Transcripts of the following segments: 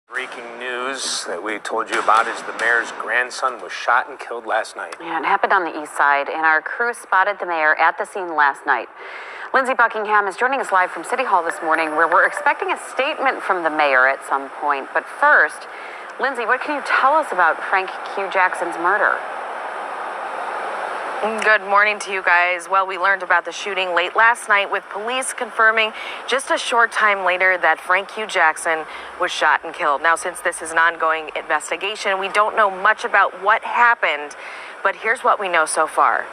Breaking news that we told you about is the mayor's grandson was shot and killed last night. Yeah, it happened on the east side, and our crew spotted the mayor at the scene last night. Lindsey Buckingham is joining us live from City Hall this morning, where we're expecting a statement from the mayor at some point. But first, Lindsey, what can you tell us about Frank Q. Jackson's murder? Good morning to you guys. Well, we learned about the shooting late last night, with police confirming just a short time later that Frank Q. Jackson was shot and killed. Now, since this is an ongoing investigation, we don't know much about what happened, but here's what we know so far.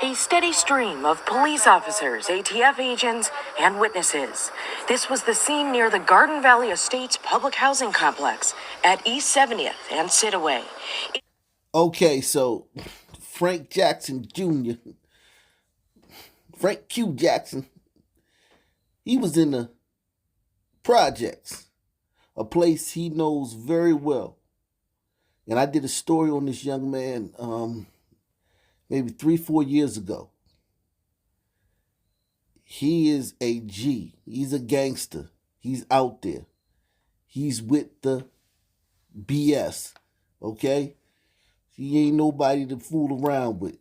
A steady stream of police officers, ATF agents, and witnesses. This was the scene near the Garden Valley Estates public housing complex at East 70th and Sidaway. Okay, so Frank Jackson Jr., Frank Q. Jackson, he was in the projects, a place he knows very well. And I did a story on this young man maybe 3-4 years ago. He is a G. He's a gangster. He's out there. He's with the BS, okay? He ain't nobody to fool around with.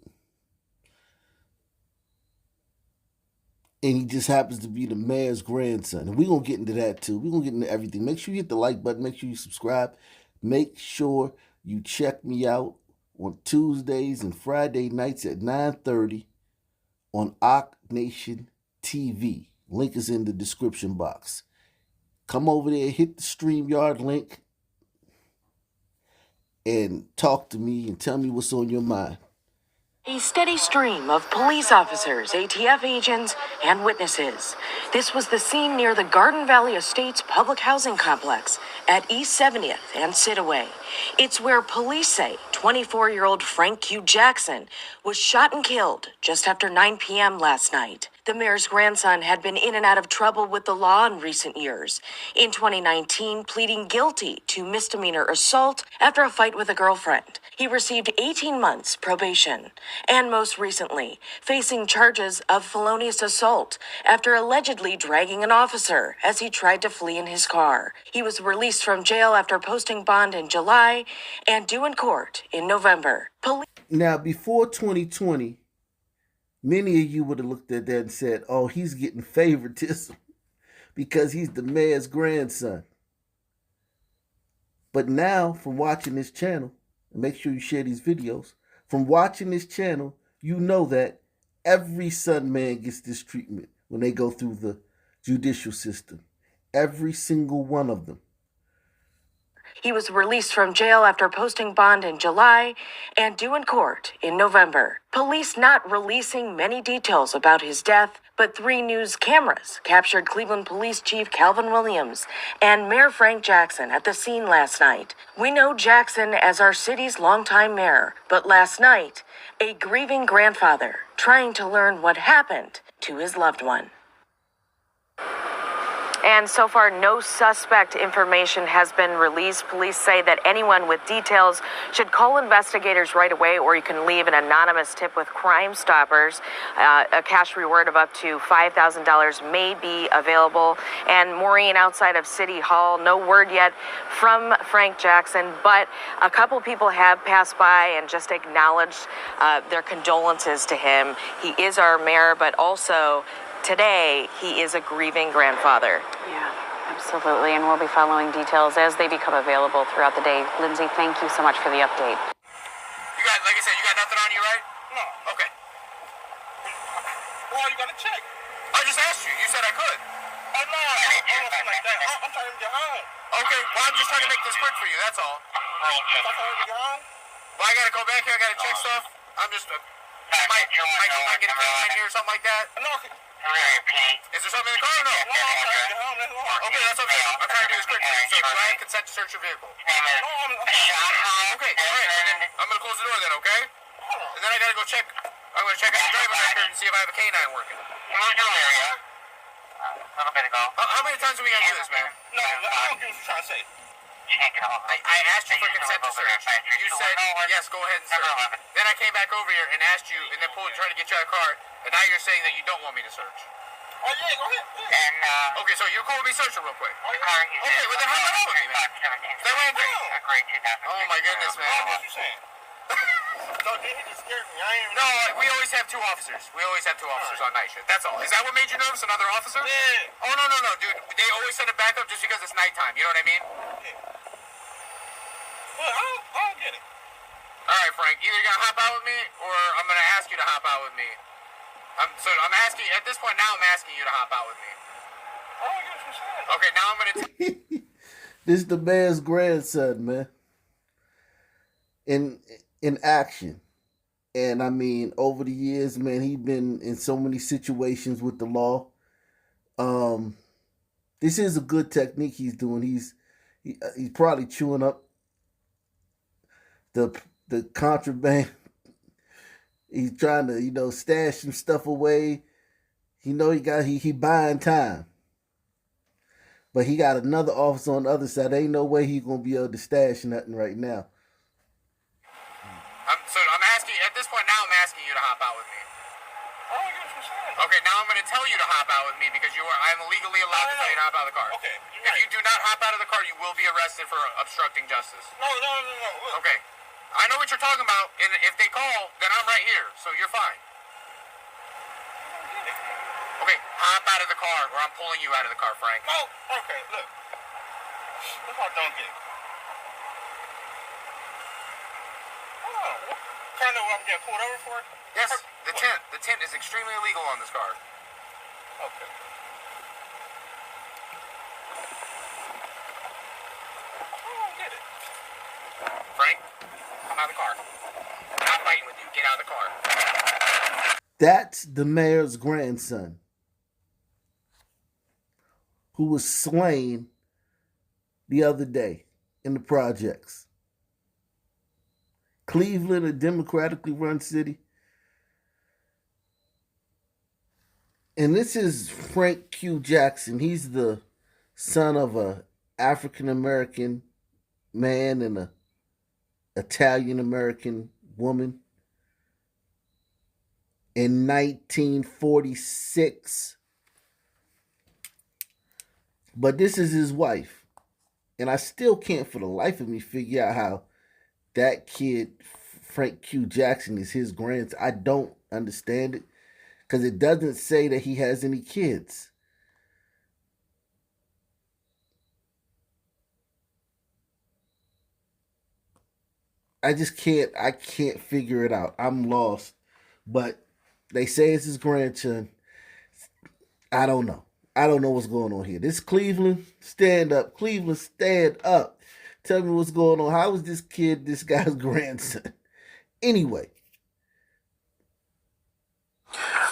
And he just happens to be the mayor's grandson. And we're going to get into that too. We're going to get into everything. Make sure you hit the like button. Make sure you subscribe. Make sure you check me out on Tuesdays and Friday nights at 9:30 on Ock Nation TV. Link is in the description box. Come over there, hit the StreamYard link, and talk to me and tell me what's on your mind. A steady stream of police officers, ATF agents, and witnesses. This was the scene near the Garden Valley Estates public housing complex at East 70th and Sidaway. It's where police say 24-year-old Frank Q. Jackson was shot and killed just after 9 p.m. last night. The mayor's grandson had been in and out of trouble with the law in recent years. In 2019, pleading guilty to misdemeanor assault after a fight with a girlfriend. He received 18 months probation. And most recently, facing charges of felonious assault after allegedly dragging an officer as he tried to flee in his car. He was released from jail after posting bond in July and due in court in November. Now, before 2020, many of you would have looked at that and said, oh, he's getting favoritism because he's the mayor's grandson. But now, from watching this channel, and make sure you share these videos, from watching this channel, you know that every son man gets this treatment when they go through the judicial system. Every single one of them. He was released from jail after posting bond in July and due in court in November. Police not releasing many details about his death, but 3 news cameras captured Cleveland Police Chief Calvin Williams and Mayor Frank Jackson at the scene last night. We know Jackson as our city's longtime mayor, but last night, a grieving grandfather trying to learn what happened to his loved one. And so far, no suspect information has been released. Police say that anyone with details should call investigators right away, or you can leave an anonymous tip with Crime Stoppers. A cash reward of up to $5,000 may be available. And Maureen, outside of City Hall, no word yet from Frank Jackson, but a couple people have passed by and just acknowledged their condolences to him. He is our mayor, but also today, he is a grieving grandfather. Yeah, absolutely. And we'll be following details as they become available throughout the day. Lindsey, thank you so much for the update. You got, like I said, you got nothing on you, right? No. Okay. Well, you got to check. I just asked you. You said I could. Oh, no, I don't feel like that. I'm trying to get home. Okay, well, I'm just trying to make this quick for you. That's all. I'm trying to get home. Well, I got to go back here. I got to check stuff. I'm just, might get a case in here or something like that. No, is there something in the car or no? No, I'm trying to get home. Okay, that's okay. I'm trying to do this quick for you. So, do I have consent to search your vehicle? No, okay, all right. And then I'm going to close the door then, okay? And then I got to go check. I'm going to check out the driving record and see if I have a canine working. How many times are we going to do this, man? No, I don't get what you're trying to say. I asked you for consent to search. You said, yes, go ahead and search. Then I came back over here and asked you, and then tried to get you out of the car, and now you're saying that you don't want me to search. Oh, yeah, go ahead. And, okay, so you're cool with me searching real quick? Okay, well then hop out with me, man. That way oh my goodness, man. What you saying? No, he just scared me. No, we always have two officers. We always have two officers on night shift. That's all. Is that what made you nervous? Another officer? Yeah. Oh, no, dude. They always send it back up just because it's nighttime. You know what I mean? Yeah. Well, I'll get it. All right, Frank. Either you're gonna hop out with me, or I'm gonna ask you to hop out with me. I'm asking at this point now. I'm asking you to hop out with me. Oh, I get what you're saying. Okay, now I'm gonna. This is the mayor's grandson, man. In action. And I mean, over the years, man, he's been in so many situations with the law. This is a good technique he's doing. He's probably chewing up the contraband. He's trying to, stash some stuff away. He buying time. But he got another officer on the other side. There ain't no way he's gonna be able to stash nothing right now. I'm asking at this point now. I'm asking you to hop out with me. Oh, I get what you're saying. Okay, now I'm going to tell you to hop out with me because I'm legally allowed to tell you to hop out of the car. Okay. If you do not hop out of the car, you will be arrested for obstructing justice. No. Look. Okay. I know what you're talking about, and if they call, then I'm right here, so you're fine. Okay, hop out of the car, or I'm pulling you out of the car, Frank. No. Okay. Look. Look how don't get. Kind of what I'm getting pulled over for? Yes, the tint. The tint is extremely illegal on this car. Okay. I don't get it. Frank, come out of the car. I'm not fighting with you. Get out of the car. That's the mayor's grandson, who was slain the other day in the projects. Cleveland, a democratically run city. And this is Frank Q. Jackson. He's the son of a African-American man and a Italian-American woman. In 1946. But this is his wife. And I still can't for the life of me figure out how that kid, Frank Q. Jackson, is his grandson. I don't understand it because it doesn't say that he has any kids. I can't figure it out. I'm lost. But they say it's his grandson. I don't know. I don't know what's going on here. This Cleveland, stand up. Cleveland, stand up. Tell me what's going on. How is this kid this guy's grandson? Anyway.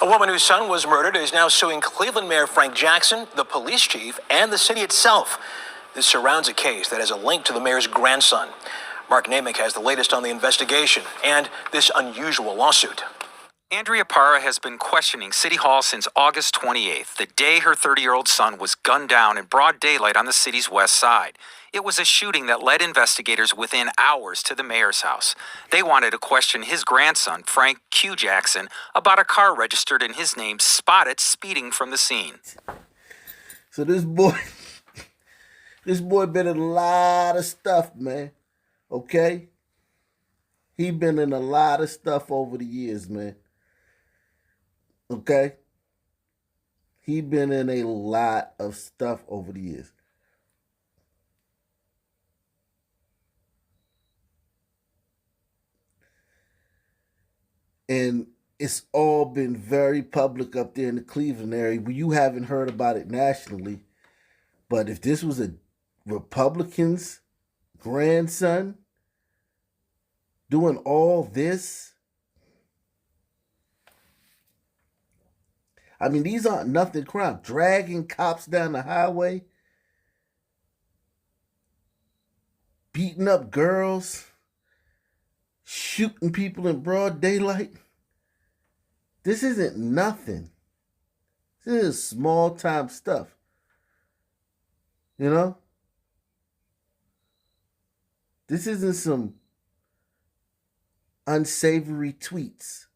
A woman whose son was murdered is now suing Cleveland Mayor Frank Jackson, the police chief, and the city itself. This surrounds a case that has a link to the mayor's grandson. Mark Namick has the latest on the investigation and this unusual lawsuit. Andrea Parra has been questioning City Hall since August 28th, the day her 30-year-old son was gunned down in broad daylight on the city's west side. It was a shooting that led investigators within hours to the mayor's house. They wanted to question his grandson, Frank Q. Jackson, about a car registered in his name spotted speeding from the scene. So this boy been in a lot of stuff, man. Okay? He been in a lot of stuff over the years, man. Okay? He been in a lot of stuff over the years. And it's all been very public up there in the Cleveland area. You haven't heard about it nationally. But if this was a Republican's grandson doing all this, I mean, these aren't nothing crime. Dragging cops down the highway, beating up girls, shooting people in broad daylight. This isn't nothing. This is small time stuff. You know? This isn't some unsavory tweets.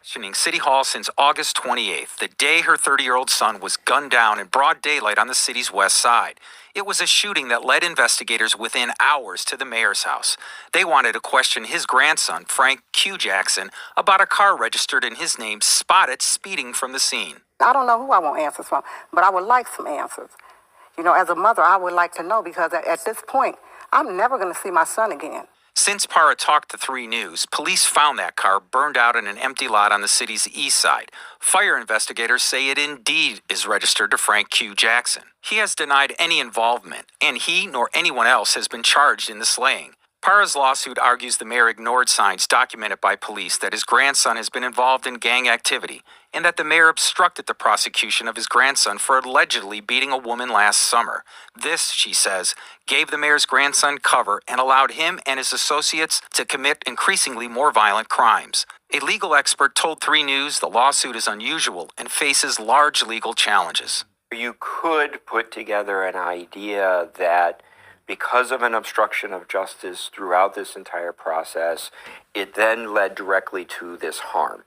Questioning City Hall since August 28th, the day her 30-year-old son was gunned down in broad daylight on the city's west side. It was a shooting that led investigators within hours to the mayor's house. They wanted to question his grandson, Frank Q. Jackson, about a car registered in his name spotted speeding from the scene. I don't know who I want answers from, but I would like some answers. You know, as a mother, I would like to know, because at this point, I'm never going to see my son again. Since Parra talked to 3 News, police found that car burned out in an empty lot on the city's east side. Fire investigators say it indeed is registered to Frank Q. Jackson. He has denied any involvement, and he nor anyone else has been charged in the slaying. Parra's lawsuit argues the mayor ignored signs documented by police that his grandson has been involved in gang activity, and that the mayor obstructed the prosecution of his grandson for allegedly beating a woman last summer. This, she says, gave the mayor's grandson cover and allowed him and his associates to commit increasingly more violent crimes. A legal expert told 3 News the lawsuit is unusual and faces large legal challenges. You could put together an idea that because of an obstruction of justice throughout this entire process, it then led directly to this harm.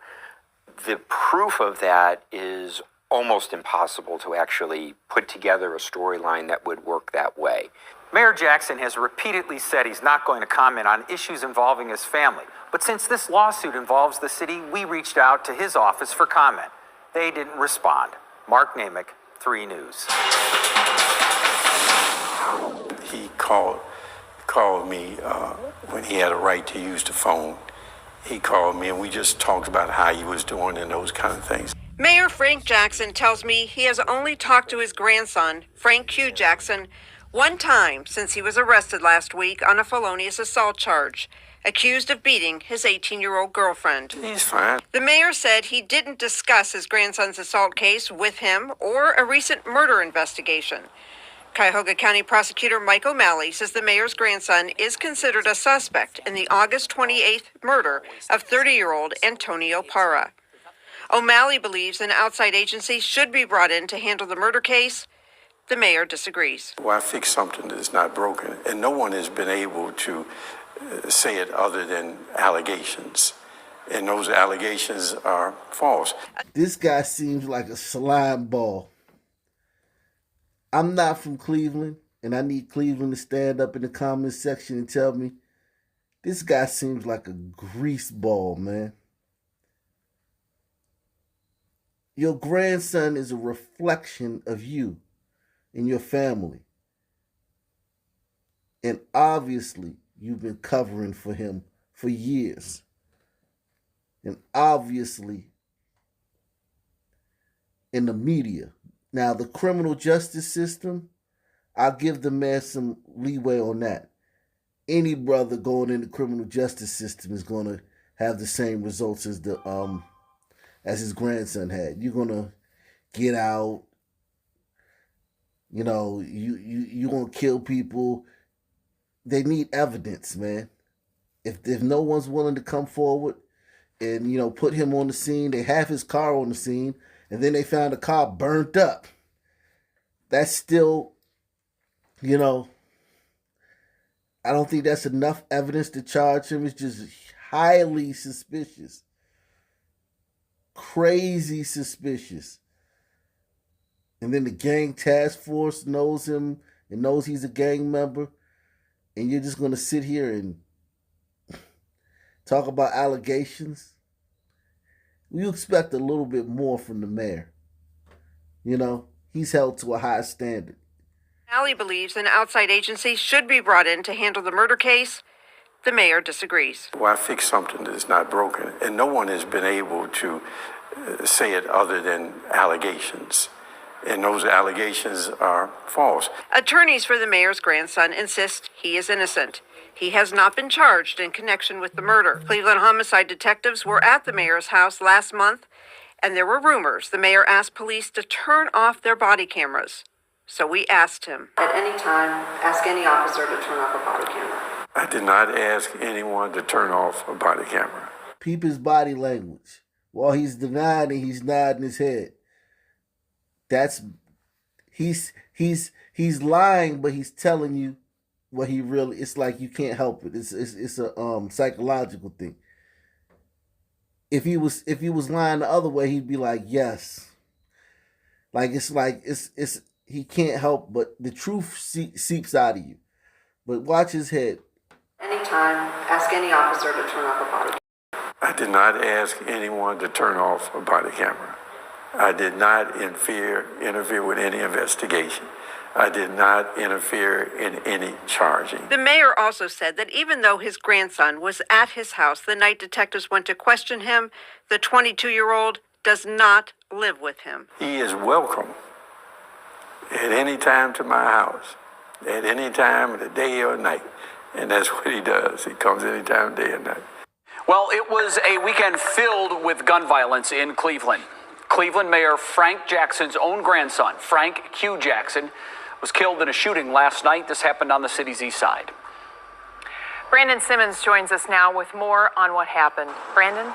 The proof of that is almost impossible to actually put together a storyline that would work that way. Mayor Jackson has repeatedly said he's not going to comment on issues involving his family. But since this lawsuit involves the city, we reached out to his office for comment. They didn't respond. Mark Namick, 3 News. He called me when he had a right to use the phone. He called me and we just talked about how he was doing and those kind of things. Mayor Frank Jackson tells me he has only talked to his grandson, Frank Q. Jackson, one time since he was arrested last week on a felonious assault charge, accused of beating his 18-year-old girlfriend. He's fine. The mayor said he didn't discuss his grandson's assault case with him or a recent murder investigation. Cuyahoga County Prosecutor Mike O'Malley says the mayor's grandson is considered a suspect in the August 28th murder of 30-year-old Antonio Parra. O'Malley believes an outside agency should be brought in to handle the murder case. The mayor disagrees. Why fix something that's not broken? And no one has been able to say it other than allegations. And those allegations are false. This guy seems like a slime ball. I'm not from Cleveland, and I need Cleveland to stand up in the comments section and tell me this guy seems like a grease ball, man. Your grandson is a reflection of you and your family. And obviously, you've been covering for him for years. And obviously, in the media. Now, the criminal justice system, I'll give the man some leeway on that. Any brother going in the criminal justice system is going to have the same results as as his grandson had. You're going to get out. You know, you're going to kill people. They need evidence, man. If no one's willing to come forward and, you know, put him on the scene, they have his car on the scene, and then they found the car burnt up. That's still, you know, I don't think that's enough evidence to charge him. It's just highly suspicious. Crazy suspicious. And then the gang task force knows him and knows he's a gang member. And you're just going to sit here and talk about allegations? You expect a little bit more from the mayor. You know, he's held to a high standard. O'Malley believes an outside agency should be brought in to handle the murder case. The mayor disagrees. Why fix something that's not broken? And no one has been able to say it other than allegations. And those allegations are false. Attorneys for the mayor's grandson insist he is innocent. He has not been charged in connection with the murder. Cleveland homicide detectives were at the mayor's house last month, and there were rumors the mayor asked police to turn off their body cameras. So we asked him. At any time, ask any officer to turn off a body camera. I did not ask anyone to turn off a body camera. Peep his body language. While he's denying it, he's nodding his head. He's lying, but he's telling you what he really. It's like you can't help it. It's a psychological thing. If he was lying the other way, he'd be like, yes. Like it's he can't help but the truth seeps out of you. But watch his head. Anytime, ask any officer to turn off a body. I did not ask anyone to turn off a body camera. I did not interfere with any investigation. I did not interfere in any charging. The mayor also said that even though his grandson was at his house the night detectives went to question him, the 22-year-old does not live with him. He is welcome at any time to my house, at any time of the day or night. And that's what he does. He comes anytime, day or night. Well, it was a weekend filled with gun violence in Cleveland. Cleveland Mayor Frank Jackson's own grandson, Frank Q. Jackson, was killed in a shooting last night. This happened on the city's east side. Brandon Simmons joins us now with more on what happened. Brandon?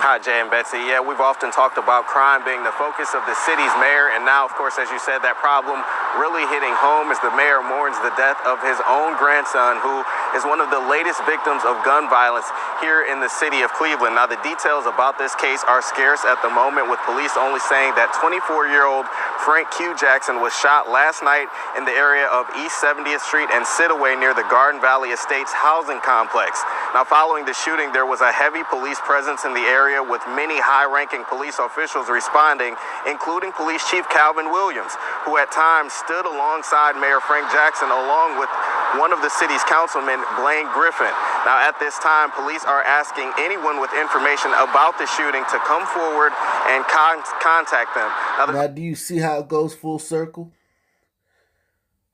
Hi, Jay and Betsy. Yeah, we've often talked about crime being the focus of the city's mayor, and now, of course, as you said, that problem really hitting home as the mayor mourns the death of his own grandson, who is one of the latest victims of gun violence here in the city of Cleveland. Now, the details about this case are scarce at the moment, with police only saying that 24-year-old Frank Q. Jackson was shot last night in the area of East 70th Street and Sidaway near the Garden Valley Estates housing complex. Now, following the shooting, there was a heavy police presence in the area, with many high-ranking police officials responding, including Police Chief Calvin Williams, who at times stood alongside Mayor Frank Jackson along with one of the city's councilmen, Blaine Griffin. Now, at this time, police are asking anyone with information about the shooting to come forward and contact them. Now, do you see how it goes full circle?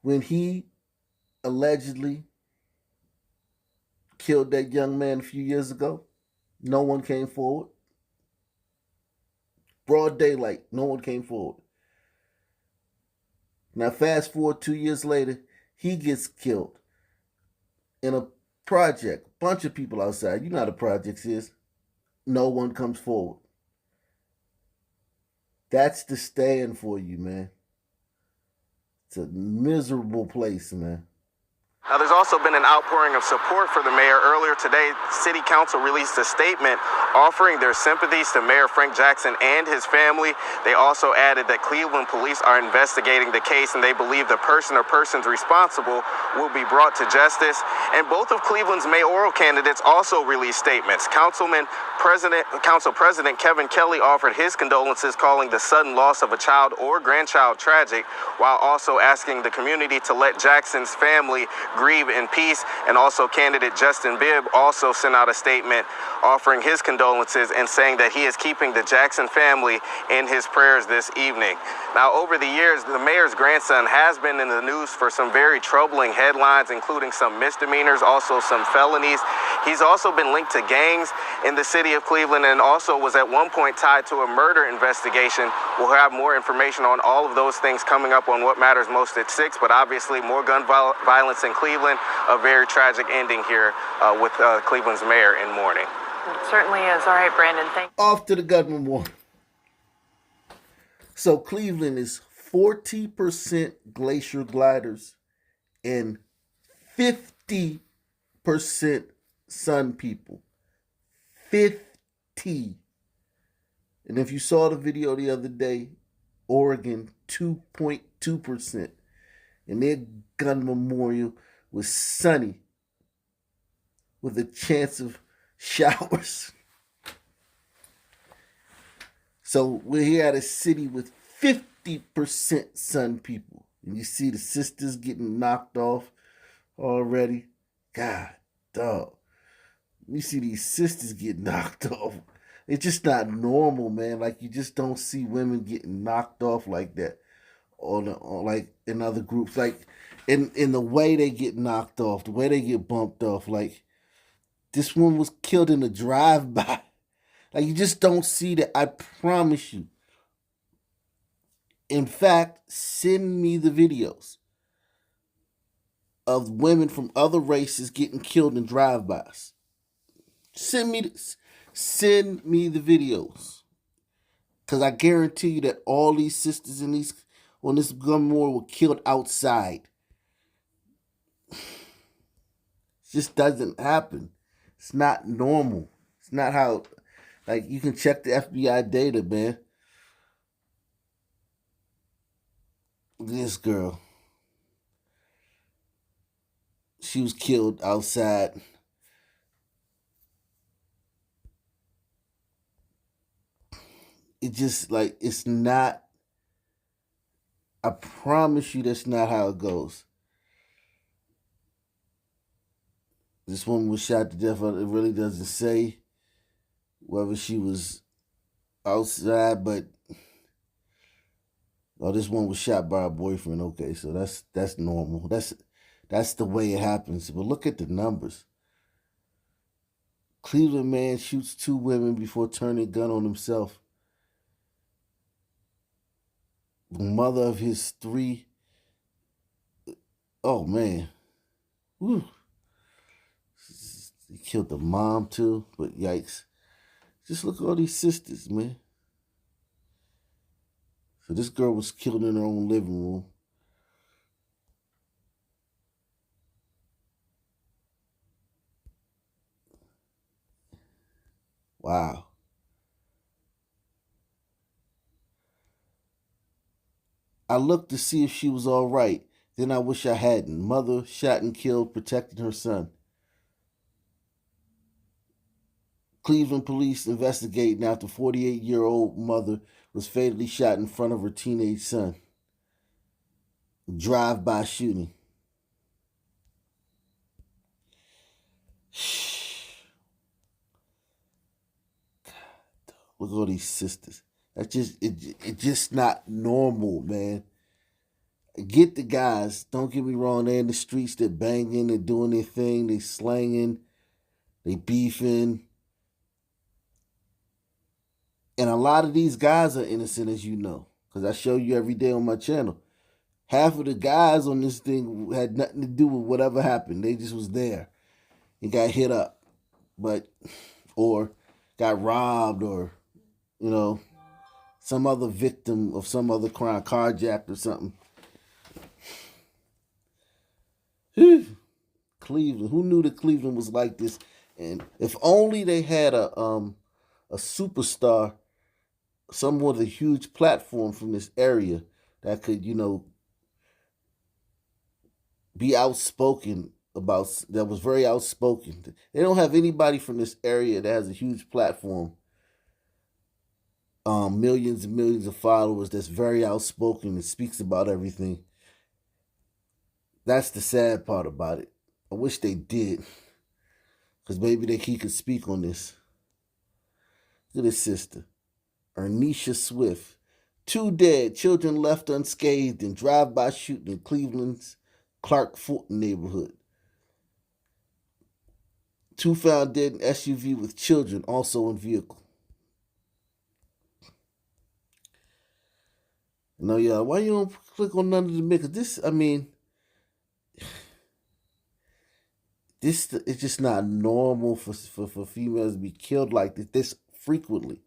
When he allegedly killed that young man a few years ago, no one came forward. Broad daylight, no one came forward. Now, fast forward 2 years later, he gets killed in a project. Bunch of people outside. You know how the projects is. No one comes forward. That's the stand for you, man. It's a miserable place, man. Now, there's also been an outpouring of support for the mayor. Earlier today, City Council released a statement offering their sympathies to Mayor Frank Jackson and his family. They also added that Cleveland police are investigating the case, and they believe the person or persons responsible will be brought to justice. And both of Cleveland's mayoral candidates also released statements. Council President Kevin Kelly offered his condolences, calling the sudden loss of a child or grandchild tragic, while also asking the community to let Jackson's family grieve in peace. And also candidate Justin Bibb also sent out a statement offering his condolences and saying that he is keeping the Jackson family in his prayers this evening. Now, over the years, the mayor's grandson has been in the news for some very troubling headlines, including some misdemeanors, also some felonies. He's also been linked to gangs in the city of Cleveland, and also was at one point tied to a murder investigation. We'll have more information on all of those things coming up on What Matters Most at 6, but obviously more gun violence in Cleveland, a very tragic ending here with Cleveland's mayor in mourning. It certainly is. All right, Brandon, thank you. Off to the gunman war. So Cleveland is 40% glacier gliders and 50% sun people. 50. And if you saw the video the other day, Oregon 2.2%. And their gun memorial was sunny with a chance of showers. So we're here at a city with 50% sun people. And you see the sisters getting knocked off already. God, dog. You see these sisters get knocked off. It's just not normal, man. Like, you just don't see women getting knocked off like that. Or like in other groups. Like, in the way they get knocked off, the way they get bumped off. Like, this one was killed in a drive-by. Like, you just don't see that. I promise you. In fact, send me the videos of women from other races getting killed in drive-bys. Send me the videos. Because I guarantee you that all these sisters on this gun memorial were killed outside. It just doesn't happen. It's not normal. It's not how, like, you can check the FBI data, man. This girl. She was killed outside. It just, like, it's not, I promise you that's not how it goes. This woman was shot to death. It really doesn't say whether she was outside, but this one was shot by her boyfriend. Okay, so that's normal. That's the way it happens. But look at the numbers. Cleveland man shoots 2 women before turning a gun on himself. The mother of his 3. Oh man. Whew. He killed the mom too, but yikes. Just look at all these sisters, man. So this girl was killed in her own living room. Wow. I looked to see if she was all right. Then I wish I hadn't. Mother shot and killed, protecting her son. Cleveland police investigating after 48-year-old mother was fatally shot in front of her teenage son. Drive-by shooting. God, look at all these sisters. That's it's just not normal, man. Get the guys. Don't get me wrong. They're in the streets. They're banging. They're doing their thing. They slanging. They beefing. And a lot of these guys are innocent, as you know, because I show you every day on my channel. Half of the guys on this thing had nothing to do with whatever happened. They just was there and got hit up, or got robbed, or, some other victim of some other crime, carjacked or something. Cleveland. Who knew that Cleveland was like this? And if only they had a superstar, someone with a huge platform from this area that could, be outspoken that was very outspoken. They don't have anybody from this area that has a huge platform, millions and millions of followers, that's very outspoken and speaks about everything. That's the sad part about it. I wish they did, because maybe he could speak on this. Look at his sister, Ernisha Swift. 2 dead, children left unscathed in drive-by shooting in Cleveland's Clark Fulton neighborhood. 2 found dead in SUV with children also in vehicle. No, y'all, why you don't click on none of the because this it's just not normal for females to be killed like this frequently.